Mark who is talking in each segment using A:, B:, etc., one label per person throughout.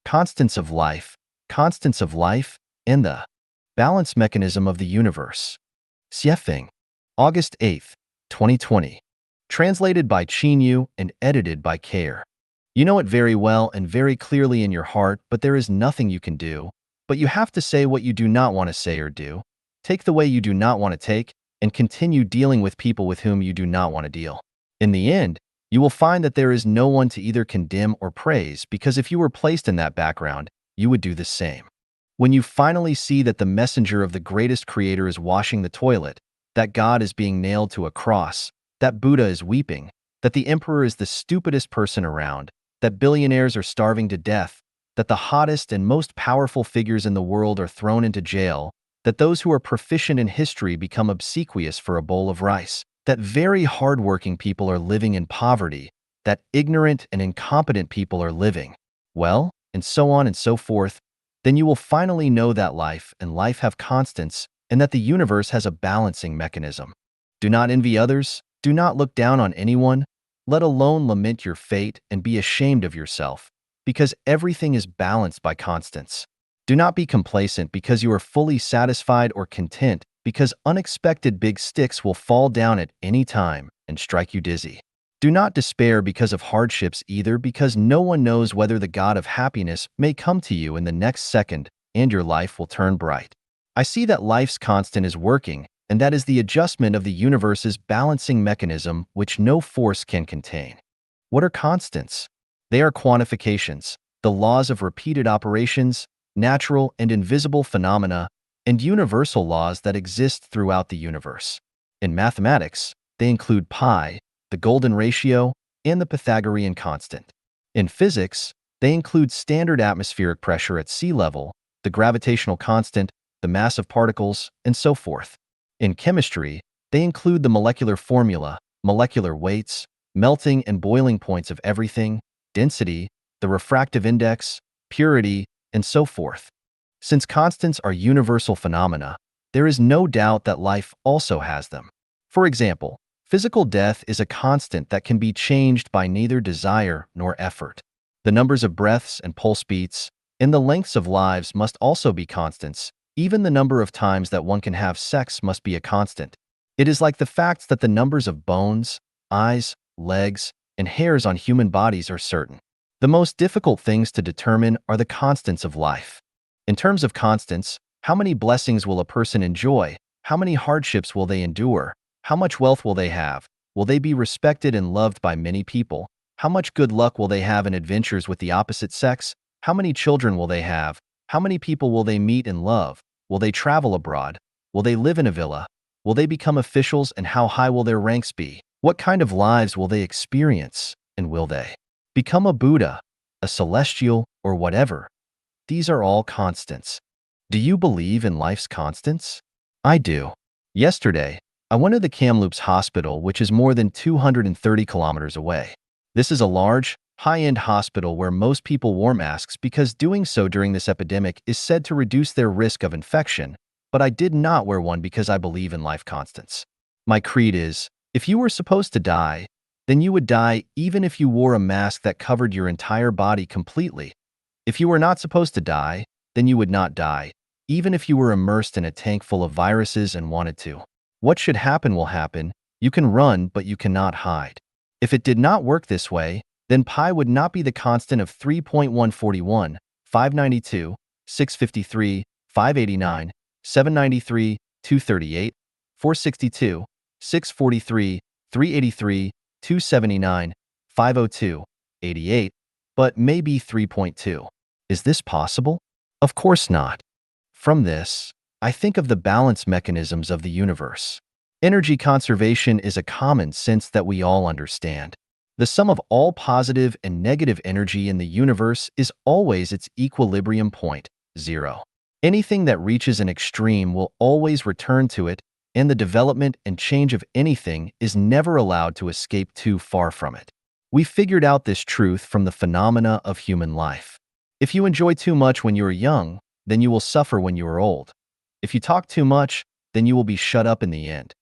A: constants of life, constants of life, and the balance mechanism of the universe. Xiefeng, August 8th, 2020. Translated by Qin Yu and edited by Care. You know it very well and very clearly in your heart, but there is nothing you can do. But you have to say what you do not want to say or do, take the way you do not want to take, and continue dealing with people with whom you do not want to deal. In the end, you will find that there is no one to either condemn or praise, because if you were placed in that background, you would do the same. When you finally see that the messenger of the greatest creator is washing the toilet, that God is being nailed to a cross, that Buddha is weeping, that the emperor is the stupidest person around, that billionaires are starving to death, that the hottest and most powerful figures in the world are thrown into jail, that those who are proficient in history become obsequious for a bowl of rice, that very hardworking people are living in poverty, that ignorant and incompetent people are living, well, and so on and so forth, then you will finally know that life and life have constants and that the universe has a balancing mechanism. Do not envy others, do not look down on anyone, let alone lament your fate and be ashamed of yourself, because everything is balanced by constants. Do not be complacent because you are fully satisfied or content, because unexpected big sticks will fall down at any time and strike you dizzy. Do not despair because of hardships either, because no one knows whether the God of happiness may come to you in the next second and your life will turn bright. I see that life's constant is working, and that is the adjustment of the universe's balancing mechanism which no force can contain. What are constants? They are quantifications, the laws of repeated operations, natural and invisible phenomena, and universal laws that exist throughout the universe. In mathematics, they include pi, the golden ratio, and the Pythagorean constant. In physics, they include standard atmospheric pressure at sea level, the gravitational constant, the mass of particles, and so forth. In chemistry, they include the molecular formula, molecular weights, melting and boiling points of everything, density, the refractive index, purity, and so forth. Since constants are universal phenomena, there is no doubt that life also has them. For example, physical death is a constant that can be changed by neither desire nor effort. The numbers of breaths and pulse beats, and the lengths of lives must also be constants. Even the number of times that one can have sex must be a constant. It is like the fact that the numbers of bones, eyes, legs, and hairs on human bodies are certain. The most difficult things to determine are the constants of life. In terms of constants, how many blessings will a person enjoy? How many hardships will they endure? How much wealth will they have? Will they be respected and loved by many people? How much good luck will they have in adventures with the opposite sex? How many children will they have? How many people will they meet and love? Will they travel abroad? Will they live in a villa? Will they become officials, and how high will their ranks be? What kind of lives will they experience? And will they become a Buddha, a celestial, or whatever? These are all constants. Do you believe in life's constants? I do. Yesterday, I went to the Kamloops Hospital, which is more than 230 kilometers away. This is a large, high-end hospital where most people wore masks because doing so during this epidemic is said to reduce their risk of infection, but I did not wear one because I believe in life constants. My creed is, if you were supposed to die, then you would die even if you wore a mask that covered your entire body completely. If you were not supposed to die, then you would not die, even if you were immersed in a tank full of viruses and wanted to. What should happen will happen. You can run, but you cannot hide. If it did not work this way, then pi would not be the constant of 3.141, 592, 653, 589, 793, 238, 462, 643, 383, 279, 502, 88, but maybe 3.2. Is this possible? Of course not. From this, I think of the balance mechanisms of the universe. Energy conservation is a common sense that we all understand. The sum of all positive and negative energy in the universe is always its equilibrium point, 0. Anything that reaches an extreme will always return to it, and the development and change of anything is never allowed to escape too far from it. We figured out this truth from the phenomena of human life. If you enjoy too much when you are young, then you will suffer when you are old. If you talk too much, then you will be shut up in the end.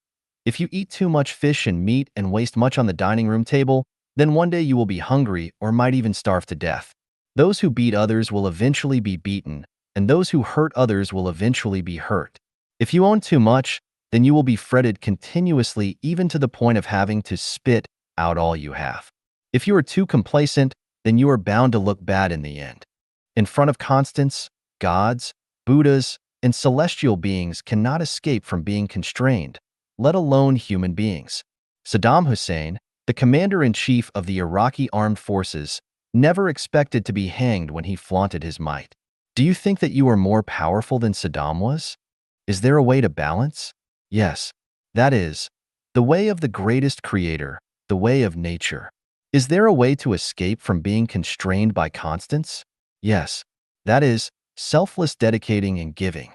A: If you eat too much fish and meat and waste much on the dining room table, then one day you will be hungry or might even starve to death. Those who beat others will eventually be beaten, and those who hurt others will eventually be hurt. If you own too much, then you will be fretted continuously, even to the point of having to spit out all you have. If you are too complacent, then you are bound to look bad in the end. In front of constants, gods, Buddhas, and celestial beings cannot escape from being constrained, let alone human beings. Saddam Hussein, the commander-in-chief of the Iraqi armed forces, never expected to be hanged when he flaunted his might. Do you think that you are more powerful than Saddam was? Is there a way to balance? Yes, that is, the way of the greatest creator, the way of nature. Is there a way to escape from being constrained by constants? Yes, that is, selfless dedicating and giving.